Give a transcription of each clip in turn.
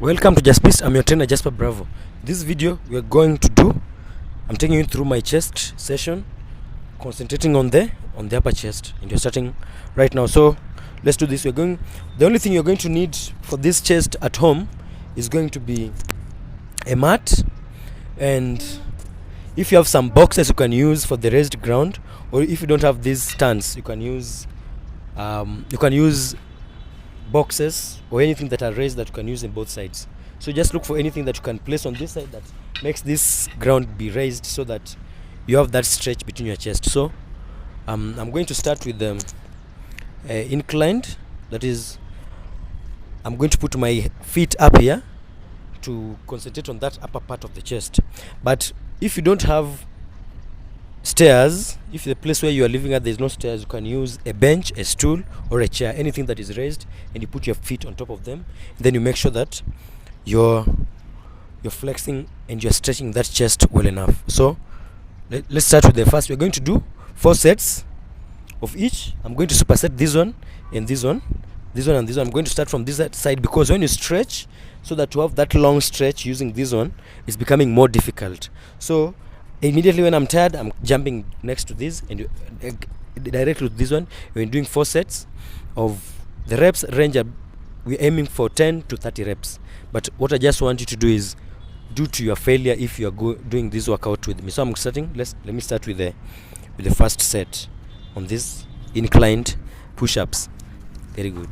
Welcome to Just Peace. I'm your trainer Jasper Bravo. This video we are going to do, I'm taking you through my chest session, concentrating on the upper chest, and you're starting right now. So let's do this. The only thing you're going to need for this chest at home is going to be a mat, and if you have some boxes you can use for the raised ground, or if you don't have these stands, you can use boxes or anything that are raised that you can use in both sides. So just look for anything that you can place on this side that makes this ground be raised, so that you have that stretch between your chest. So I'm going to start with inclined. That is, I'm going to put my feet up here to concentrate on that upper part of the chest. But if you don't have stairs, if the place where you are living at there's no stairs, you can use a bench, a stool, or a chair, anything that is raised, and you put your feet on top of them. Then you make sure that you're flexing and you're stretching that chest well enough. So let's start with the first. We're going to do 4 sets of each. I'm going to superset this one and this one, this one and this one. I'm going to start from this side, because when you stretch, so that you have that long stretch using this one, it's becoming more difficult. So immediately when I'm tired, I'm jumping next to this and directly to this one. We're doing 4 sets of the reps range. We're aiming for 10 to 30 reps. But what I just want you to do is do to your failure if you are doing this workout with me. So I'm starting. Let me start with the first set on this inclined push-ups. Very good.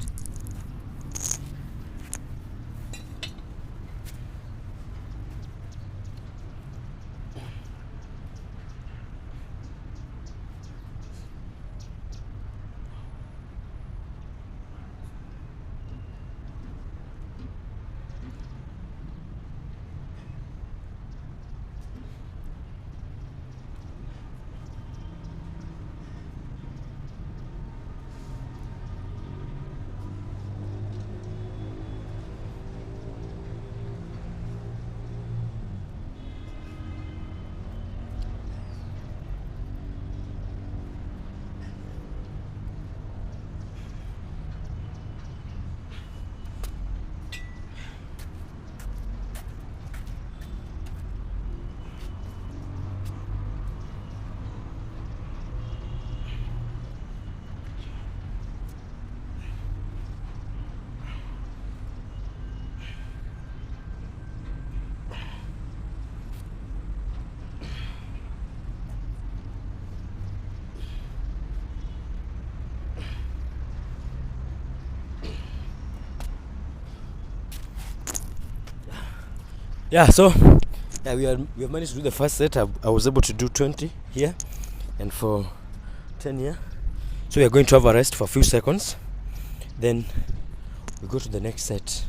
We have managed to do the first set. I was able to do 20 here and for 10 here. So we are going to have a rest for a few seconds, then we go to the next set.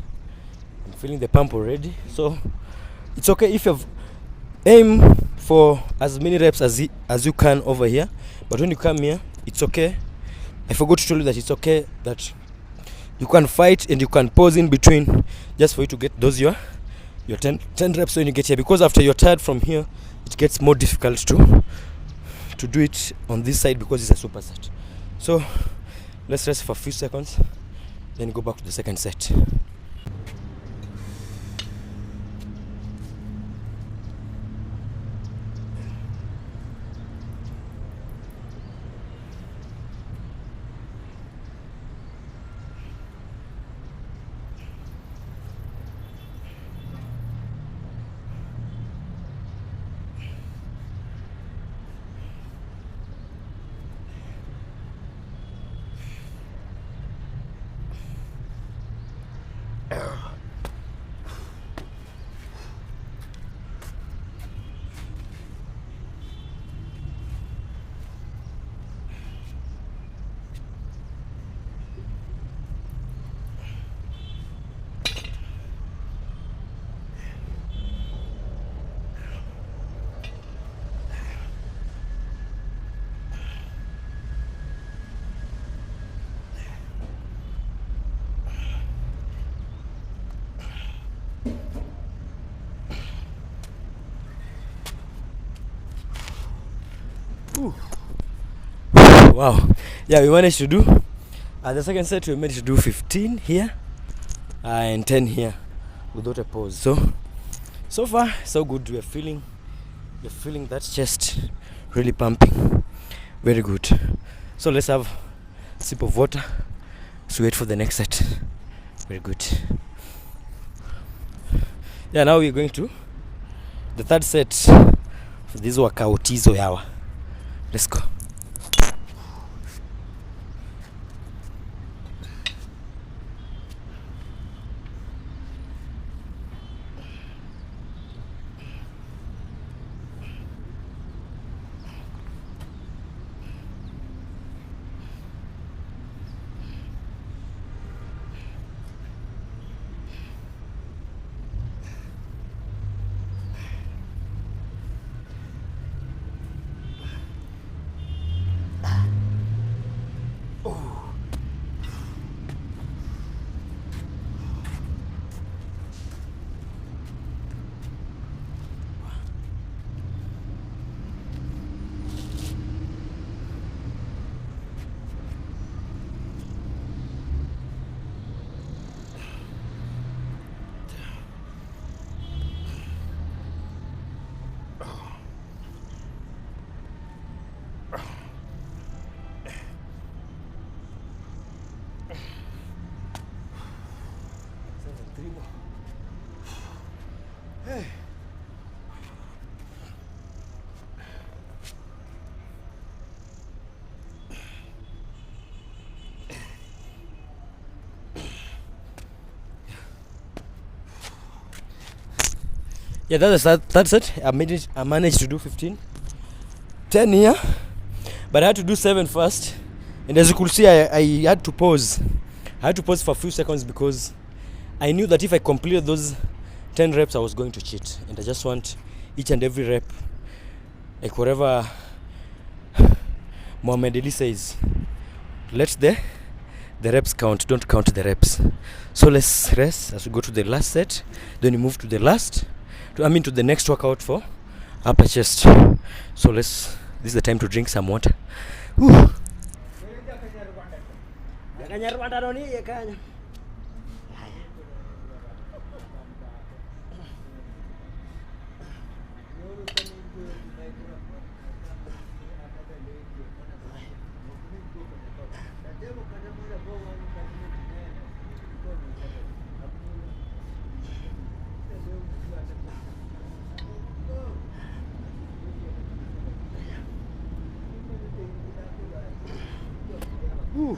I'm feeling the pump already, so it's okay if you've aim for as many reps as you can over here. But when you come here, it's okay. I forgot to tell you that it's okay that you can fight and you can pause in between, just for you to get those your 10 reps when you get here, because after you're tired from here, it gets more difficult to do it on this side because it's a superset. So let's rest for a few seconds, then go back to the second set. Wow. Yeah, we managed to do the second set. We managed to do 15 here and 10 here. without a pause. So far so good. We're feeling that chest really pumping. Very good. So let's have a sip of water to wait for the next set. Very good. Yeah, now we're going to the third set for this workout hizo yawa. Let's go. Yeah, that's it. I managed to do 15, 10 here, but I had to do 7 first. And as you could see, I had to pause. I had to pause for a few seconds because I knew that if I completed those 10 reps, I was going to cheat. And I just want each and every rep, like whatever Muhammad Ali says, let the reps count, don't count the reps. So let's rest as we go to the last set. Then we move to the to the next workout for upper chest. So this is the time to drink some water. Whew. Ooh.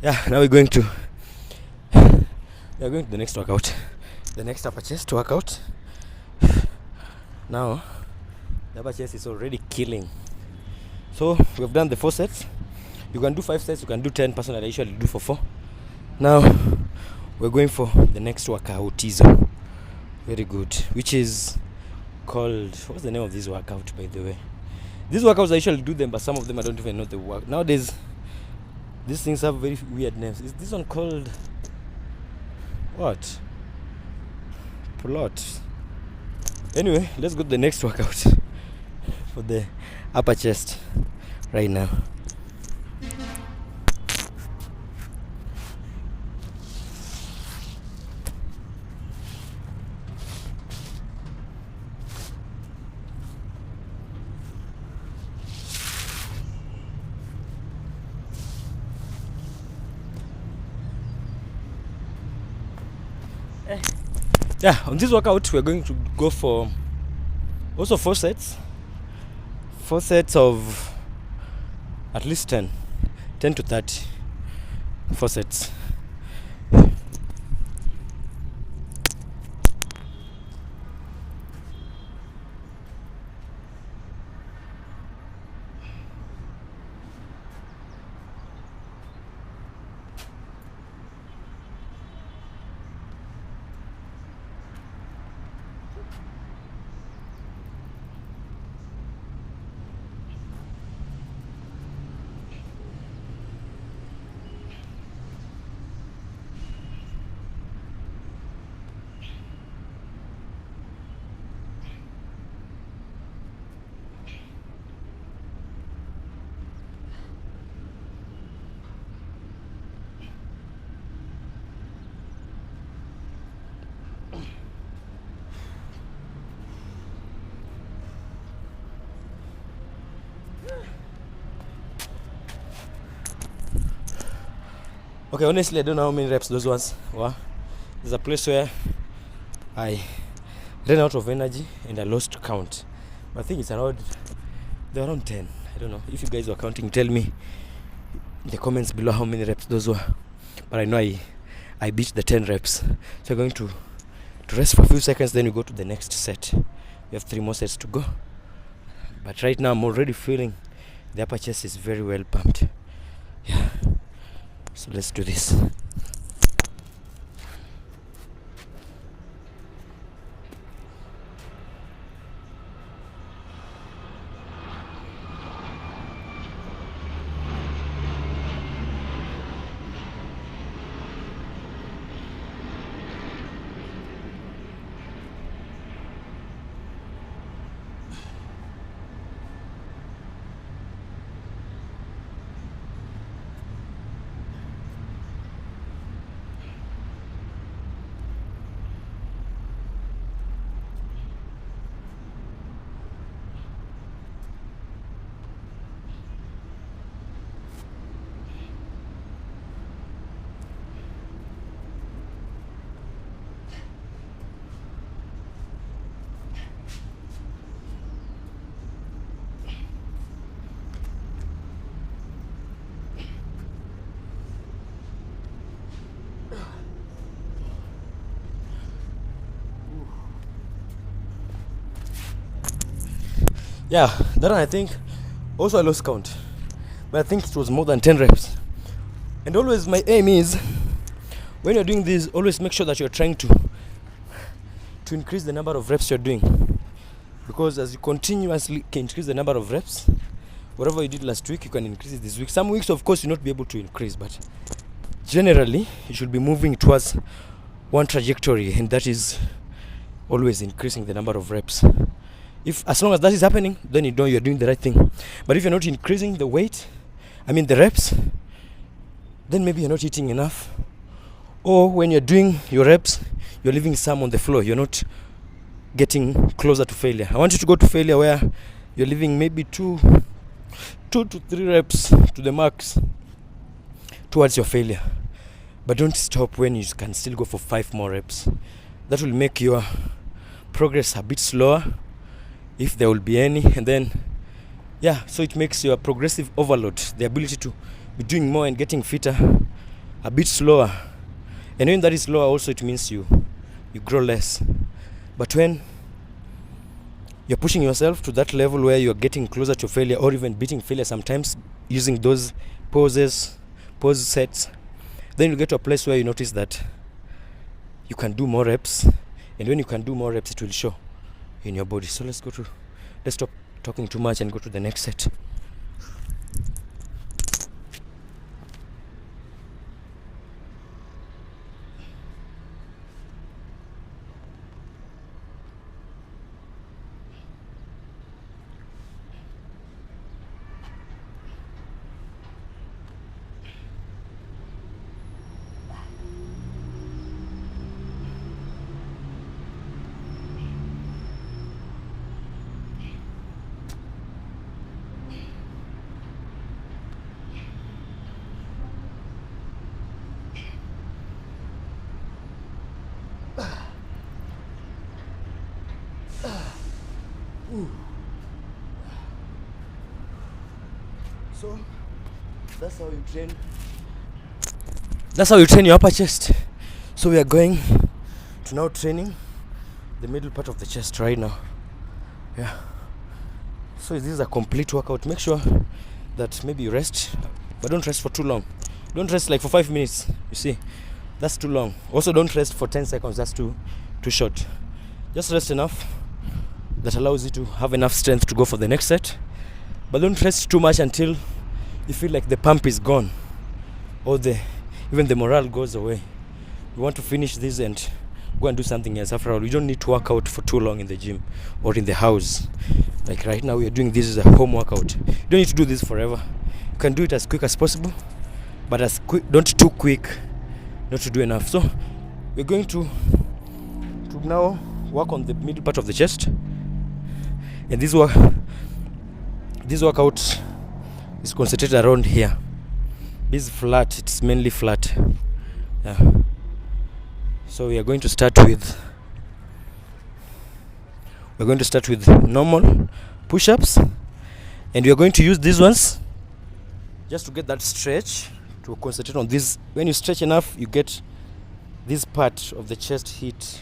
Yeah, now we're going to the next workout, the next upper chest workout. Now the upper chest is already killing. So we've done the 4 sets. You can do 5 sets, you can do 10. Personally, I usually do for 4. Now we're going for the next workout. Very good. Which is called, what's the name of this workout, by the way? These workouts I usually do them, but some of them I don't even know the work. Nowadays, these things have very weird names. Is this one called what? Plot. Anyway, let's go to the next workout for the upper chest right now. Yeah, on this workout we're going to go for Also 4 sets. 4 sets of at least 10 to 30. 4 sets. Okay, honestly, I don't know how many reps those ones were. There's a place where I ran out of energy and I lost count. But I think it's around, they're around 10. I don't know. If you guys were counting, tell me in the comments below how many reps those were. But I know I beat the 10 reps. So we're going to rest for a few seconds, then we go to the next set. We have 3 more sets to go. But right now I'm already feeling the upper chest is very well pumped. Yeah. So let's do this. Yeah, that one I think also I lost count, but I think it was more than 10 reps. And always my aim is, when you're doing this, always make sure that you're trying to increase the number of reps you're doing, because as you continuously can increase the number of reps, whatever you did last week you can increase it this week. Some weeks of course you'll not be able to increase, but generally you should be moving towards one trajectory, and that is always increasing the number of reps. If as long as that is happening, then you know you're doing the right thing. But if you're not increasing the weight, the reps, then maybe you're not eating enough, or when you're doing your reps you're leaving some on the floor. You're not getting closer to failure. I want you to go to failure where you're leaving maybe 2 to 3 reps to the max towards your failure. But don't stop when you can still go for 5 more reps. That will make your progress a bit slower, if there will be any. And then so it makes your progressive overload, the ability to be doing more and getting fitter, a bit slower. And when that is slower also, it means you grow less. But when you're pushing yourself to that level where you're getting closer to failure, or even beating failure sometimes using those pose sets, then you get to a place where you notice that you can do more reps. And when you can do more reps, it will show in your body. So let's stop talking too much and go to the next set. So that's how you train. That's how you train your upper chest. So we are going to now training the middle part of the chest right now. Yeah. So this is a complete workout. Make sure that maybe you rest, but don't rest for too long. Don't rest like for 5 minutes. You see, that's too long. Also, don't rest for 10 seconds. That's too short. Just rest enough that allows you to have enough strength to go for the next set. But don't rest too much until you feel like the pump is gone or even the morale goes away. You want to finish this and go and do something else. After all, you don't need to work out for too long in the gym or in the house. Like right now, we are doing this as a home workout. You don't need to do this forever. You can do it as quick as possible, but don't too quick not to do enough. So we're going to now work on the middle part of the chest, and this workout is concentrated around here. This is flat. It's mainly flat. Yeah. So we are going to start with normal push-ups, and we are going to use these ones just to get that stretch, to concentrate on this. When you stretch enough, you get this part of the chest hit,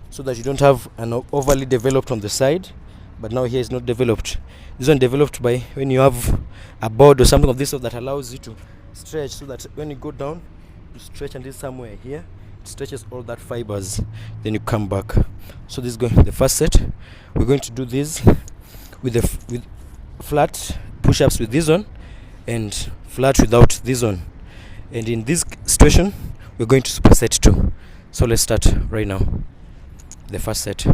so that you don't have an overly developed on the side, but now here is not developed. This one developed by when you have a board or something of this sort that allows you to stretch, so that when you go down, you stretch until somewhere here it stretches all that fibers, then you come back. So this is going the first set. We're going to do this with flat push-ups with this one and flat without this one, and in this situation we're going to superset 2. So let's start right now, the first set.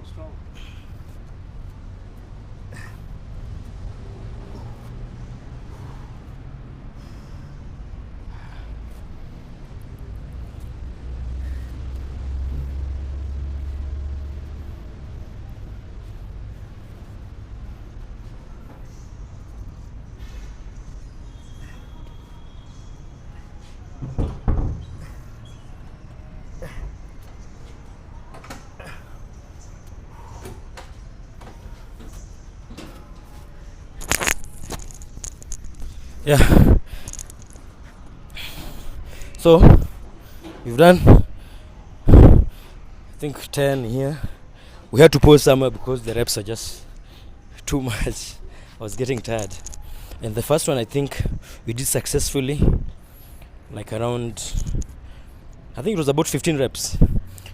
Strong. Yeah. So we've done, I think, 10 here. We had to pause somewhere because the reps are just too much. I was getting tired. And the first one, I think we did successfully, like around, I think it was about 15 reps.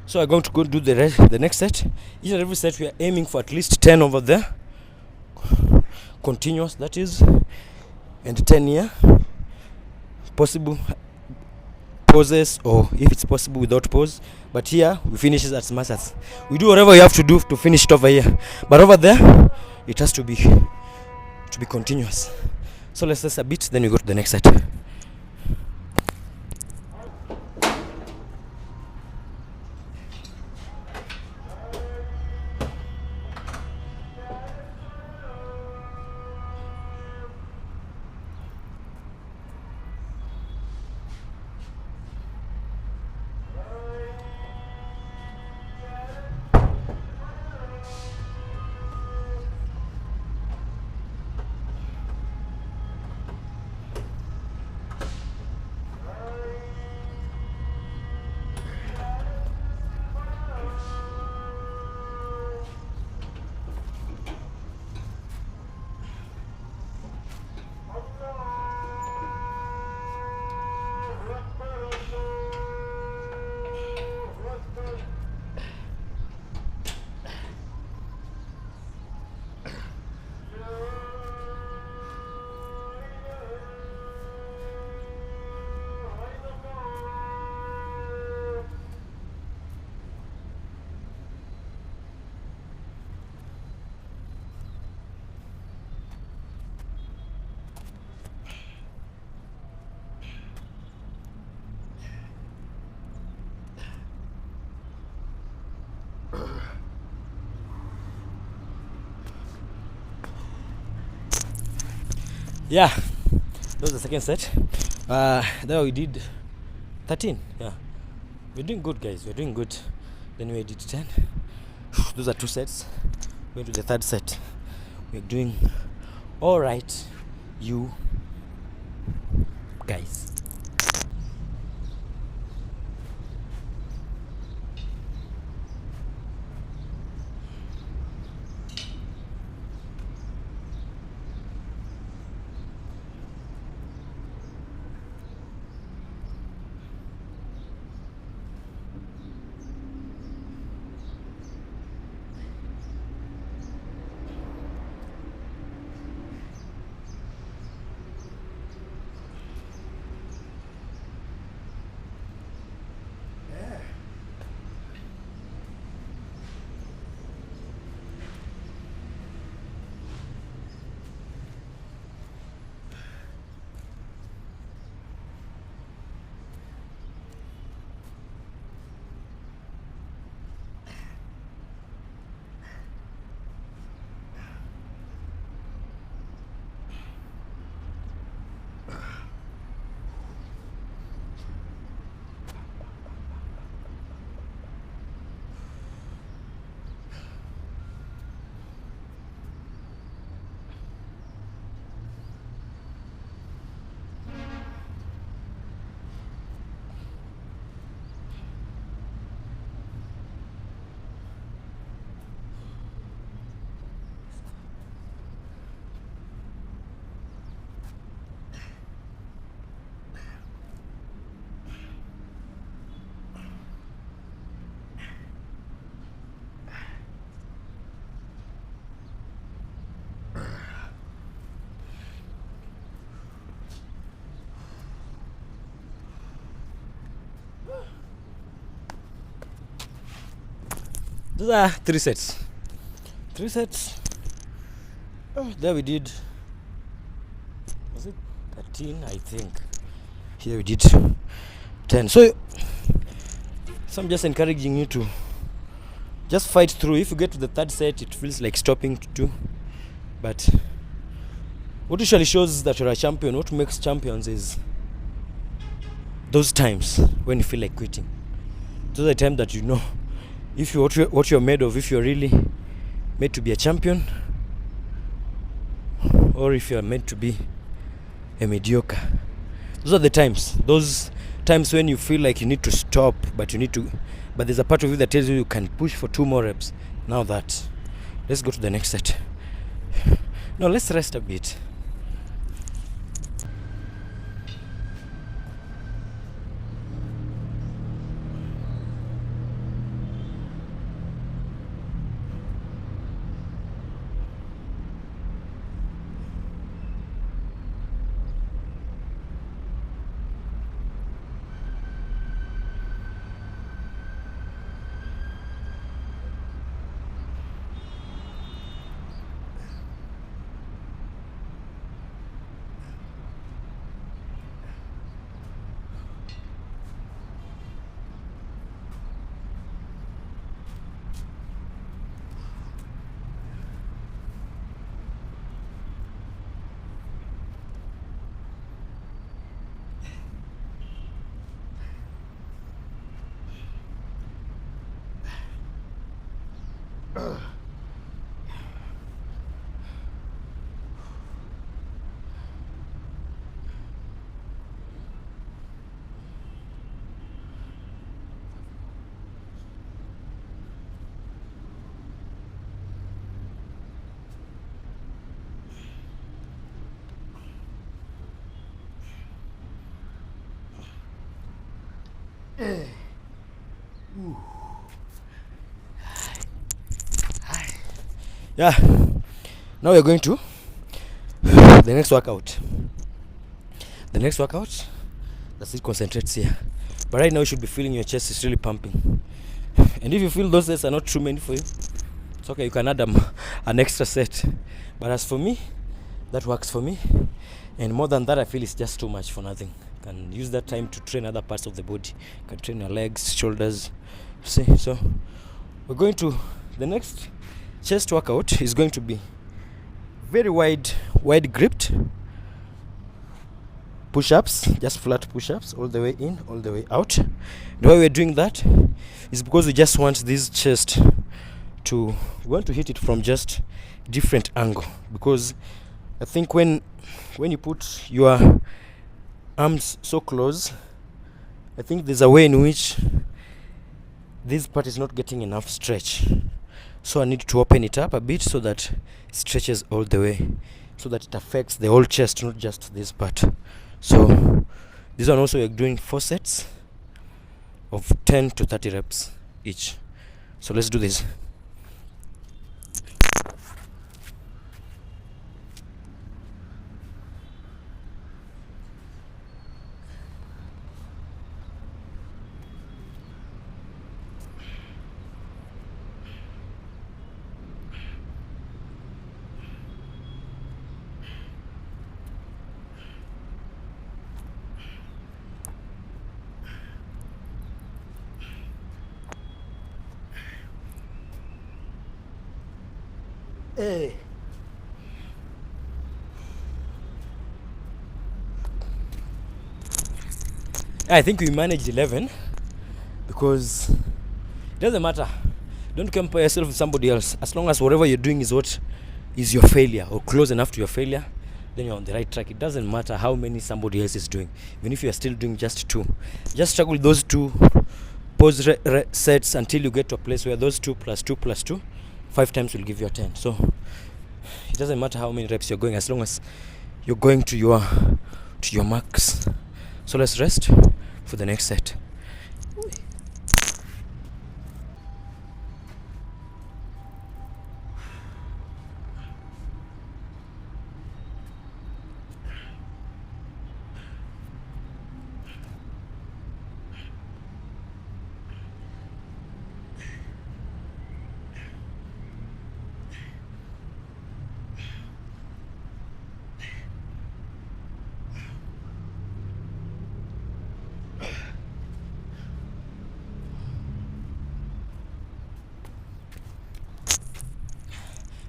So I'm going to go do the next set. Each and every set we are aiming for at least 10 over there, continuous, that is, and 10 here, possible pauses, or if it's possible without pause. But here we finish it as much as we do whatever we have to do to finish it over here, but over there it has to be continuous. So let's rest a bit, then we go to the next set. Yeah, that was the second set. There we did 13. Yeah, we're doing good, guys. We're doing good. Then we did 10. Those are 2 sets. Going to the third set. We're doing all right, you guys. Those are 3 sets. 3 sets. There we did, was it 13? I think. Here we did 10. So I'm just encouraging you to just fight through. If you get to the third set, it feels like stopping too. But what usually shows that you're a champion, what makes champions is those times when you feel like quitting. Those are the times that you know if you what you're made of, if you're really made to be a champion, or if you're meant to be a mediocre. Those are the times. Those times when you feel like you need to stop, but there's a part of you that tells you can push for 2 more reps. Now that, let's go to the next set. No, let's rest a bit. Yeah, now we're going to the next workout. That's it, concentrates here. But right now you should be feeling your chest is really pumping. And if you feel those sets are not too many for you, it's okay, you can add an extra set. But as for me, that works for me. And more than that, I feel it's just too much for nothing. You can use that time to train other parts of the body. You can train your legs, shoulders. See, so we're going to the next chest workout is going to be very wide gripped. push-ups, just flat push-ups, all the way in, all the way out. The way we're doing that is because we just want this chest to, we want to hit it from just different angle, because I think when you put your arms so close, I think there's a way in which this part is not getting enough stretch. So I need to open it up a bit so that it stretches all the way, so that it affects the whole chest, not just this part. So this one also, we're doing 4 sets of 10 to 30 reps each. So let's do this. Hey. I think we managed 11, because it doesn't matter. Don't compare yourself with somebody else. As long as whatever you're doing is what is your failure, or close enough to your failure, then you're on the right track. It doesn't matter how many somebody else is doing. Even if you're still doing just 2, just struggle with those 2 pause sets until you get to a place where those 2 plus 2 plus 2, 5 times will give you a 10. So it doesn't matter how many reps you're going, as long as you're going to your max. So let's rest for the next set.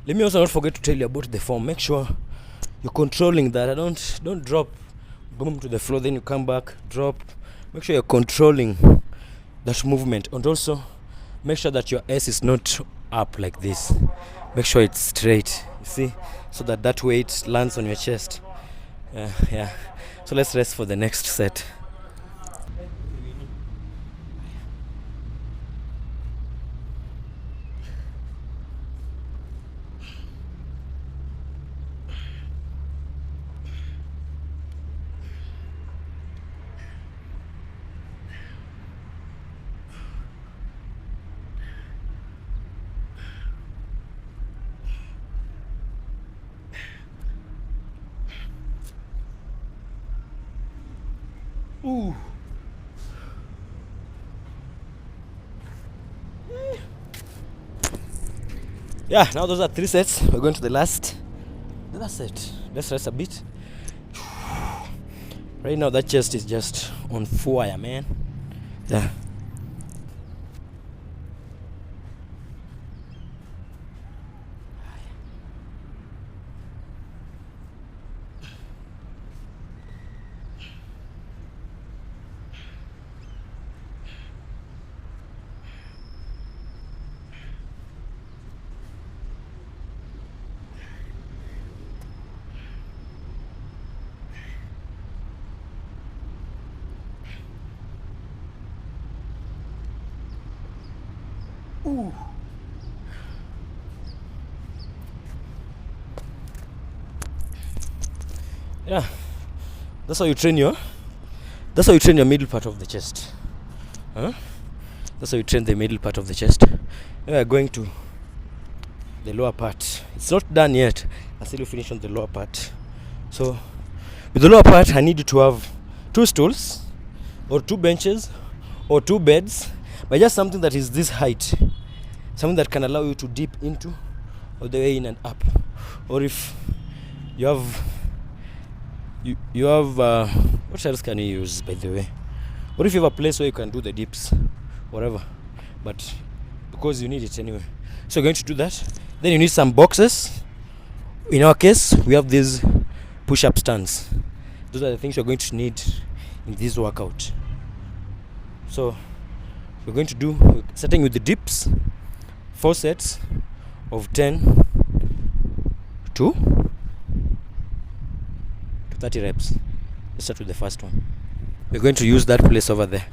Let me also not forget to tell you about the form. Make sure you're controlling that. Don't drop, boom, to the floor, then you come back, drop. Make sure you're controlling that movement, and also make sure that your S is not up like this. Make sure it's straight, you see, so that weight lands on your chest. Yeah. So let's rest for the next set. Ooh. Yeah, now those are 3 sets. We're going to the last set. Let's rest a bit. Right now that chest is just on fire, man. Yeah. Ooh. Yeah, that's how you train your middle part of the chest. That's how you train the middle part of the chest. Now we're going to the lower part. It's not done yet until you finish on the lower part. So with the lower part, I need you to have 2 stools or 2 benches or 2 beds, but just something that is this height, something that can allow you to dip into all the way in and up. Or if you have what else can you use, by the way? Or if you have a place where you can do the dips, whatever, but because you need it anyway. So you're going to do that. Then you need some boxes. In our case, we have these push-up stands. Those are the things you're going to need in this workout. So we're going to do, starting with the dips, 4 sets of 10 to 30 reps. Let's start with the first one. We're going to use that place over there.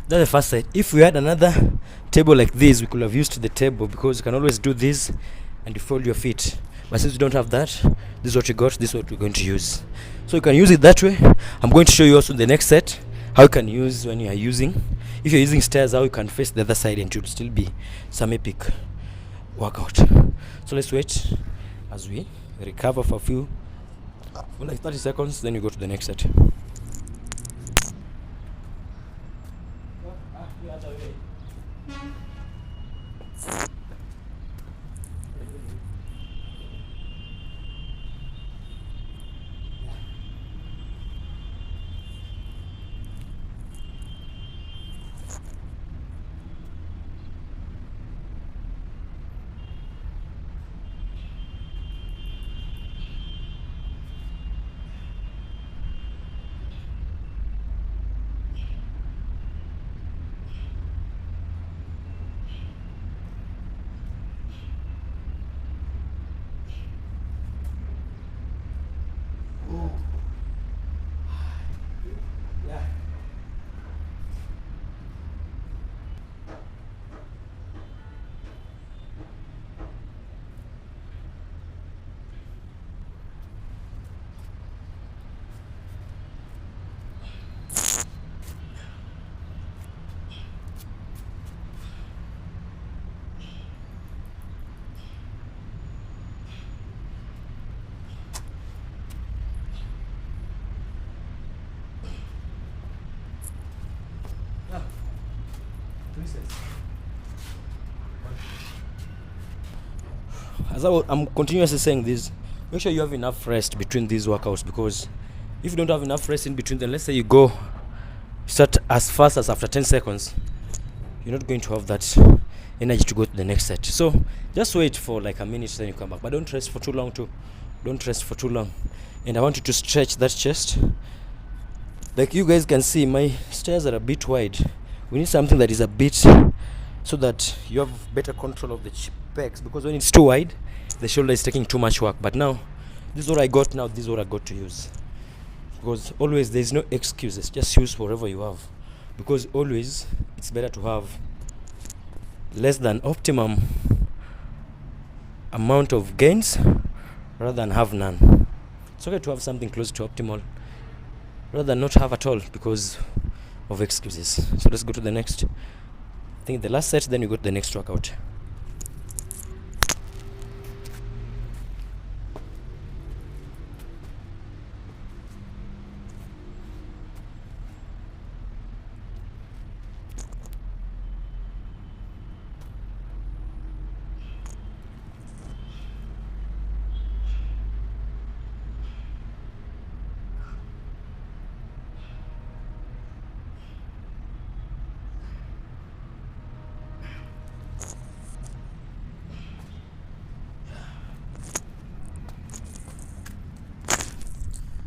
That's the first set. If we had another table like this, we could have used the table, because you can always do this and you fold your feet. But since we don't have that, this is what you got, this is what we're going to use. So you can use it that way. I'm going to show you also the next set how you can use when you are using, if you're using stairs, how you can face the other side and it will still be some epic workout. So let's wait as we recover for like 30 seconds, then you go to the next set. As I'm continuously saying this, make sure you have enough rest between these workouts, because if you don't have enough rest in between them, let's say you go start as fast as after 10 seconds, you're not going to have that energy to go to the next set. So just wait for like a minute, then you come back, but don't rest for too long too. Don't rest for too long. And I want you to stretch that chest. Like you guys can see, my stairs are a bit wide. We need something that is a bit, so that you have better control of the pecs, because when it's too wide, the shoulder is taking too much work. But now, this is what I got now, this is what I got to use. Because always there's no excuses, just use whatever you have. Because always it's better to have less than optimum amount of gains rather than have none. It's okay to have something close to optimal rather than not have at all because of excuses. So let's go to the next. I think the last set, then you go to the next workout.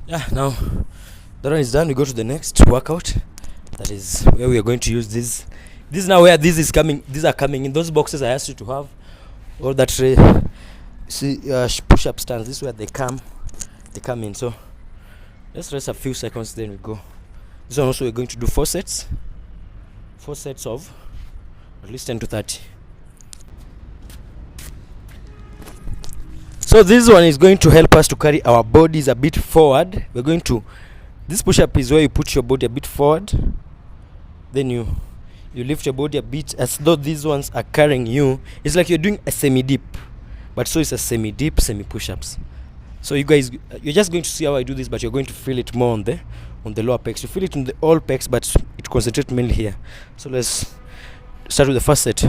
Yeah, now that one is done, we go to the next workout. That is where we are going to use this. This is now where this is coming. These are coming in those boxes I asked you to have, or that push-up stands. This is where they come in. So let's rest a few seconds, then we go. This one also we're going to do 4 sets of at least 10 to 30. So this one is going to help us to carry our bodies a bit forward. We're going to, this push-up is where you put your body a bit forward, then you lift your body a bit as though these ones are carrying you. It's like you're doing a semi-dip, but so it's a semi-dip, semi-push-ups. So you guys, you're just going to see how I do this, but you're going to feel it more on the lower pecs. You feel it on the all pecs, but it concentrates mainly here. So let's start with the first set.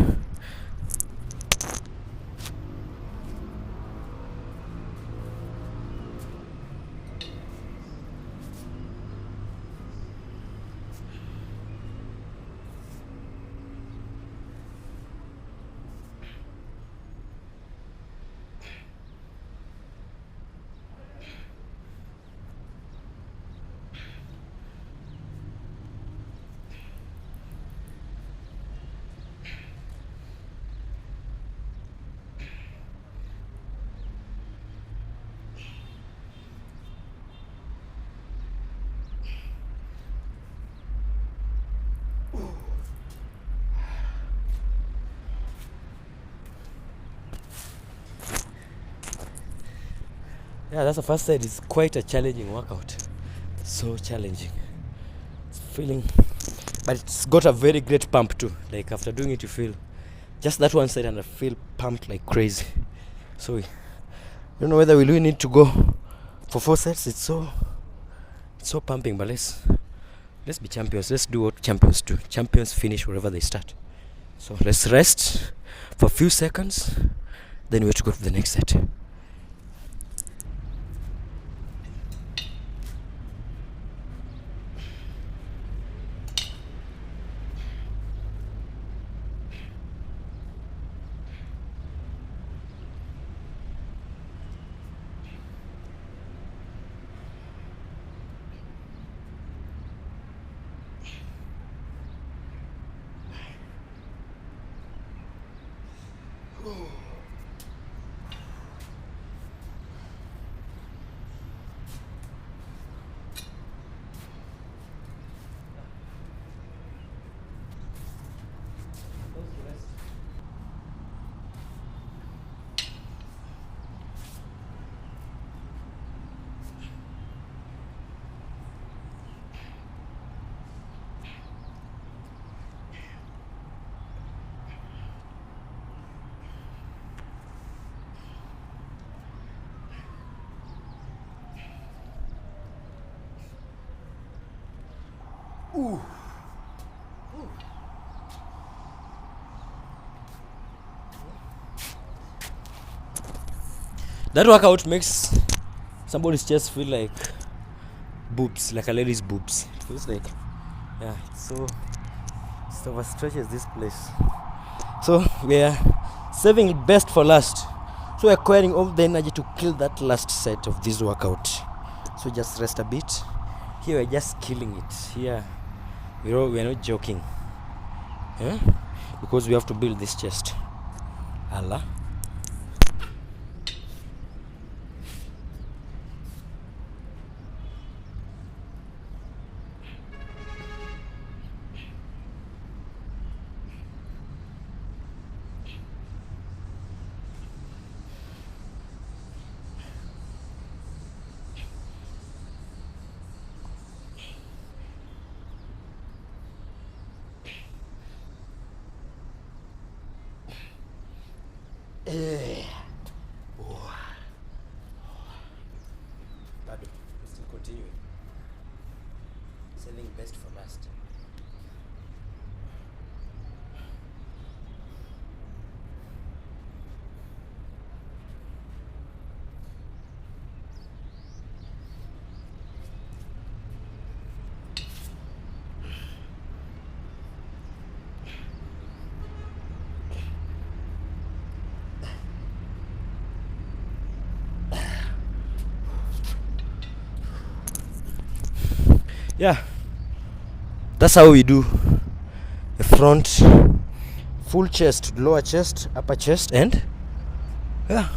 Yeah, that's the first set. It's quite a challenging workout. So challenging. It's feeling, but it's got a very great pump too. Like after doing it, you feel just that one set, and I feel pumped like crazy. So I don't know whether we really need to go for 4 sets. It's so pumping. But let's be champions. Let's do what champions do. Champions finish wherever they start. So let's rest for a few seconds. Then we have to go to the next set. Ooh. That workout makes somebody's chest feel like boobs, like a lady's boobs. It feels like, yeah, it's so overstretches this place. So we are saving it best for last. So we're acquiring all the energy to kill that last set of this workout. So just rest a bit. Here we're just killing it. Here we're not joking. Yeah? Because we have to build this chest. Allah. Still continuing. Saving best for last. Yeah, that's how we do a front, full chest, lower chest, upper chest, and yeah.